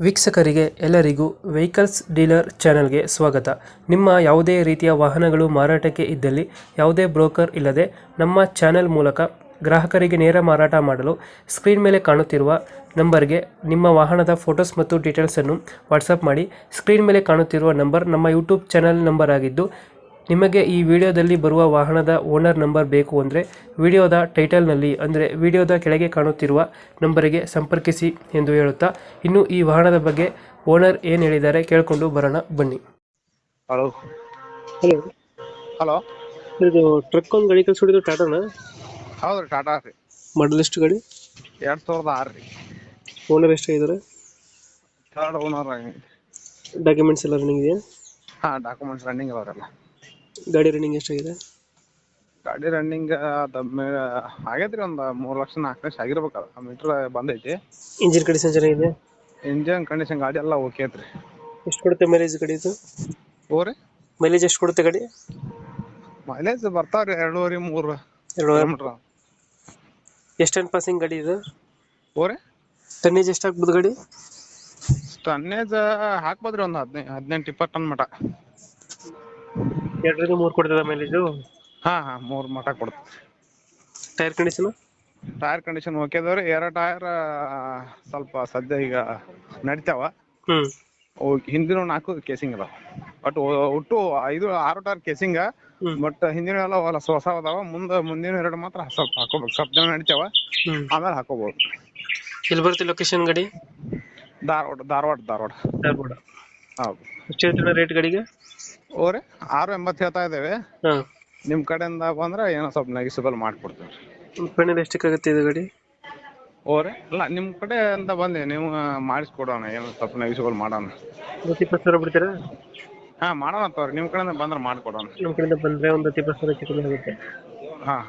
ವೀಕ್ಷಕರಿಗೆ ಎಲ್ಲರಿಗೂ vehicles dealer ಚಾನೆಲ್ಗೆ ಸ್ವಾಗತ. ನಿಮ್ಮ ಯಾವುದೇ ರೀತಿಯ ವಾಹನಗಳು ಮಾರಾಟಕ್ಕೆ ಇದ್ದಲ್ಲಿ ಯಾವುದೇ ಬ್ರೋಕರ್ ಇಲ್ಲದೆ ನಮ್ಮ ಚಾನೆಲ್ ಮೂಲಕ ಗ್ರಾಹಕರಿಗೆ ನೇರ ಮಾರಾಟ ಮಾಡಲು ಸ್ಕ್ರೀನ್ ಮೇಲೆ ಕಾಣುತ್ತಿರುವ ನಂಬರ್ಗೆ ನಿಮ್ಮ ವಾಹನದ ಫೋಟೋಸ್ ಮತ್ತು ಡೀಟೇಲ್ಸನ್ನು ವಾಟ್ಸಪ್ ಮಾಡಿ. ಸ್ಕ್ರೀನ್ ಮೇಲೆ ಕಾಣುತ್ತಿರುವ ನಂಬರ್ ನಮ್ಮ ಯೂಟ್ಯೂಬ್ ಚಾನೆಲ್ ನಂಬರ್ ಆಗಿದ್ದು, ನಿಮಗೆ ಈ ವಿಡಿಯೋದಲ್ಲಿ ಬರುವ ವಾಹನದ ಓನರ್ ನಂಬರ್ ಬೇಕು ಅಂದರೆ ವಿಡಿಯೋದ ಟೈಟಲ್ನಲ್ಲಿ ಅಂದರೆ ವಿಡಿಯೋದ ಕೆಳಗೆ ಕಾಣುತ್ತಿರುವ ನಂಬರಿಗೆ ಸಂಪರ್ಕಿಸಿ ಎಂದು ಹೇಳುತ್ತಾ, ಇನ್ನು ಈ ವಾಹನದ ಬಗ್ಗೆ ಓನರ್ ಏನು ಹೇಳಿದ್ದಾರೆ ಕೇಳಿಕೊಂಡು ಬರೋಣ ಬನ್ನಿ. ಹಲೋ ಹಲೋ, ಹಲೋ ಇದು ಟ್ರಕ್ ಒಂದು ಗಾಡಿ ಕಳಿಸ್ಬಿಟ್ಟಿದ್ದು ಟಾಟಾನ? ಹೌದ್ರಿ, ಟಾಟಾ ರೀ. ಮಾಡಲ್ ಎಷ್ಟು ಗಾಡಿ? 2006 ರೀ. ಓನರ್ ಎಷ್ಟಾಗಿದ್ದಾರೆ? Third owner. ಡಾಕ್ಯುಮೆಂಟ್ಸ್ ಎಲ್ಲ ರನ್ನಿಂಗ್ ಇದೆಯಾ? ಹಾಂ, ಡಾಕ್ಯುಮೆಂಟ್ಸ್ ರನ್ನಿಂಗ್ ಅದಾವಲ್ಲ. ಗಾಡಿ ರನ್ನಿಂಗ್ ಎಷ್ಟಾಗಿದೆ? ಗಾಡಿ ರನ್ನಿಂಗ್ ಆಗೈತ್ರಿ, ಒಂದು 3,04,00,000 ಆಗಿರ್ಬೇಕಲ್ಲ. ಆ ಮೀಟ್ರ್ ಬಂದೈತಿ. ಇಂಜಿನ್ ಕಂಡೀಷನ್ ಚೆನ್ನಾಗಿದೆ? ಇಂಜನ್ ಕಂಡೀಷನ್ ಗಾಡಿ ಎಲ್ಲ ಓಕೆ ಐತ್ರಿ. ಎಷ್ಟು ಕೊಡುತ್ತೆ ಮೈಲೇಜ್ ಗಾಡಿ ಇದು? ಓರಿ ಮೈಲೇಜ್ ಎಷ್ಟು ಕೊಡುತ್ತೆ ಗಾಡಿ? ಮೈಲೇಜ್ ಬರ್ತಾವ್ರಿ 2.5-3 2 ಕಿಲೋಮೀಟ್ರ್. ಎಷ್ಟು ಟನ್ ಪಾಸಿಂಗ್ ಗಾಡಿ ಇದು? ಓರಿ ಟನ್ನೇಜ್ ಎಷ್ಟು ಹಾಕ್ಬೋದು ಗಾಡಿ? ಟನ್ನೇಜ್ ಹಾಕ್ಬೋದ್ರಿ, ಒಂದು 18-20 ಟನ್ ಮಟ. 2-3 ಕೊಡ್ತದ ಮೈಲೇಜು? ಹಾಂ, 3 ಮಟ ಕೊಡ್ತದೆ. Tyre condition? Tyre condition okay ಅದಾವ್ರಿ. 2 ಟೈರ್ ಸ್ವಲ್ಪ ಸದ್ಯ ಈಗ ನಡಿತಾವ. ಹಿಂದಿನ 4 ಕೇಸಿಂಗ್ ಅದಾವ. ಬಟ್ ಒಟ್ಟು 5-6 ಟೈರ್ ಕೇಸಿಂಗ್. ಬಟ್ ಹಿಂದಿನ ಎಲ್ಲ ಹೊಸ ಅದಾವ. ಮುಂದಿನ 2 ಮಾತ್ರ ಸ್ವಲ್ಪ ಹಾಕೋಬೇಕು. ಸ್ವಲ್ಪ ದಿನ ನಡಿತಾವ, ಆಮೇಲೆ ಹಾಕೋಬಹುದು. ಎಲ್ಲಿ ಬರುತ್ತೆ ಲೊಕೇಶನ್ ಗಾಡಿ? ಧಾರವಾಡ. ಹೌದು. ಎಷ್ಟು ಹೇಳ್ತೀರಾ ರೇಟ್ ಗಾಡಿಗೆ? ಓರಿ 6.80 ಹೇಳ್ತಾ ಇದ್ದೇವೆ. ನಿಮ್ ಕಡೆಯಿಂದ ಬಂದ್ರೆ ಏನೋ ಸ್ವಲ್ಪ ನೆಗೆಸಿಬಲ್ ಮಾಡ್ಕೊಡ್ತೀವಿ. ಫೈನಲ್ ಎಷ್ಟಕ್ಕಾಗುತ್ತೆ ಇದು ಗಾಡಿ? ಓರಿ ಅಲ್ಲ, ನಿಮ್ ಕಡೆಯಿಂದ ಬಂದೆ ನೀವು ಮಾಡಿಸ್ಕೊಡೋಣ, ಏನೋ ಸ್ವಲ್ಪ ನೆಗೆಸಿಬಲ್ ಮಾಡೋಣ. 20,000 ಬಿಡ್ತೀರಾ? ಹಾಂ, ಮಾಡೋಣ ತಗೋರಿ. ನಿಮ್ ಕಡೆಯಿಂದ ಬಂದ್ರೆ ಮಾಡ್ಕೊಡೋಣ. ನಮ್ಮ ಕಡೆಯಿಂದ ಬಂದ್ರೆ ಒಂದು 20,000 ಹೆಚ್ಚು ಕಮ್ಮಿ ಆಗುತ್ತೆ. ಹಾಂ.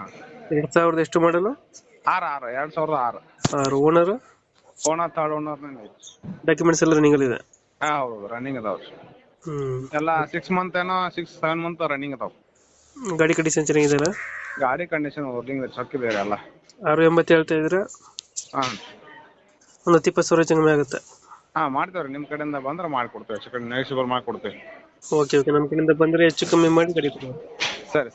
2000 ಎಷ್ಟು ಮಾಡಲು? 2006. ಓನರ್? ಥರ್ಡ್ ಓನರ್ ಡಾಕ್ಯುಮೆಂಟ್ಸ್ ಎಲ್ಲ ರನ್ನಿಂಗ್ ಇದೆ? ಹಾಂ, ಹೌದು, ರನ್ನಿಂಗ್ ಅದಾವ್ರಿ. ಎಲ್ಲ 6 ಮಂತ್ ಏನೋ 6-7 ಮಂತ್ ರನ್ನಿಂಗ್ ಅದಾವ. ಗಾಡಿ ಕಂಡೀಷನ್ ಚೆನ್ನಾಗಿದೆಯಲ್ಲ? ಗಾಡಿ ಕಂಡೀಷನ್ ವರ್ಕಿಂಗ್ ಚೊಕ್ಕ ಇದೆ ಎಲ್ಲ. 6.80 ಹೇಳ್ತಾ ಇದ್ದೀರಾ? ಹಾಂ, ಒಂದು 20,000 ಹೆಚ್ಚು ಕಮ್ಮಿ ಆಗುತ್ತೆ. ಹಾಂ, ಮಾಡ್ತೇವ್ರಿ. ನಿಮ್ಮ ಕಡೆಯಿಂದ ಬಂದ್ರೆ ಮಾಡ್ಕೊಡ್ತೇವೆ, ಹೆಚ್ಚು ಕಡೆ ನೆಗೆಸಿಬಲ್ ಮಾಡ್ಕೊಡ್ತೇವೆ. ಓಕೆ, ನಮ್ಮ ಕಡೆಯಿಂದ ಬಂದರೆ ಹೆಚ್ಚು ಕಮ್ಮಿ ಮಾಡಿ ಗಾಡಿ ಕೊಡಿ. ಸರಿ.